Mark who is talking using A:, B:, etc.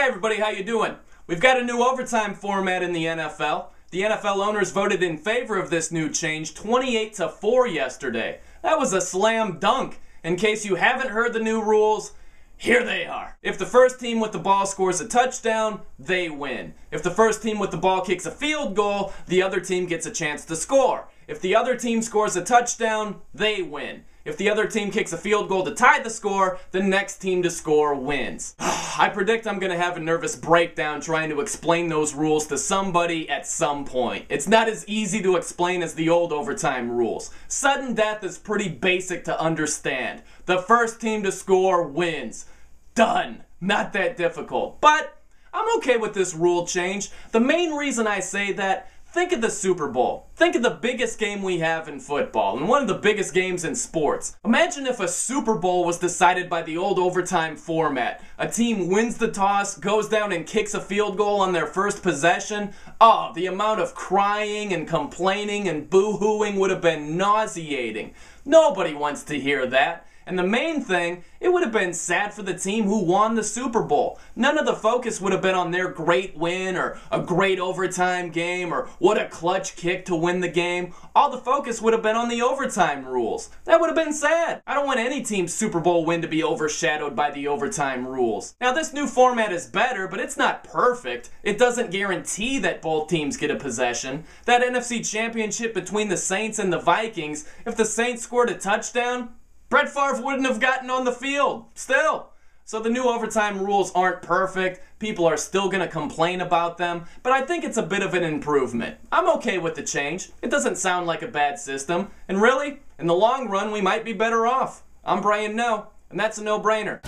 A: Hey everybody, how you doing? We've got a new overtime format in the NFL. The NFL owners voted in favor of this new change 28-4 yesterday. That was a slam dunk. In case you haven't heard the new rules, here they are. If the first team with the ball scores a touchdown, they win. If the first team with the ball kicks a field goal, the other team gets a chance to score. If the other team scores a touchdown, they win. If the other team kicks a field goal to tie the score, the next team to score wins. I predict I'm going to have a nervous breakdown trying to explain those rules to somebody at some point. It's not as easy to explain as the old overtime rules. Sudden death is pretty basic to understand. The first team to score wins. Done. Not that difficult. But I'm okay with this rule change. The main reason I say that, think of the Super Bowl. Think of the biggest game we have in football, and one of the biggest games in sports. Imagine if a Super Bowl was decided by the old overtime format. A team wins the toss, goes down and kicks a field goal on their first possession. Oh, the amount of crying and complaining and boo-hooing would have been nauseating. Nobody wants to hear that. And the main thing, it would have been sad for the team who won the Super Bowl. None of the focus would have been on their great win or a great overtime game or what a clutch kick to win the game. All the focus would have been on the overtime rules. That would have been sad. I don't want any team's Super Bowl win to be overshadowed by the overtime rules. Now this new format is better, but it's not perfect. It doesn't guarantee that both teams get a possession. That NFC Championship between the Saints and the Vikings, if the Saints scored a touchdown, Brett Favre wouldn't have gotten on the field, still. So the new overtime rules aren't perfect. People are still going to complain about them, but I think it's a bit of an improvement. I'm okay with the change. It doesn't sound like a bad system, and really, in the long run, we might be better off. I'm Brian Noe, and that's a no-brainer.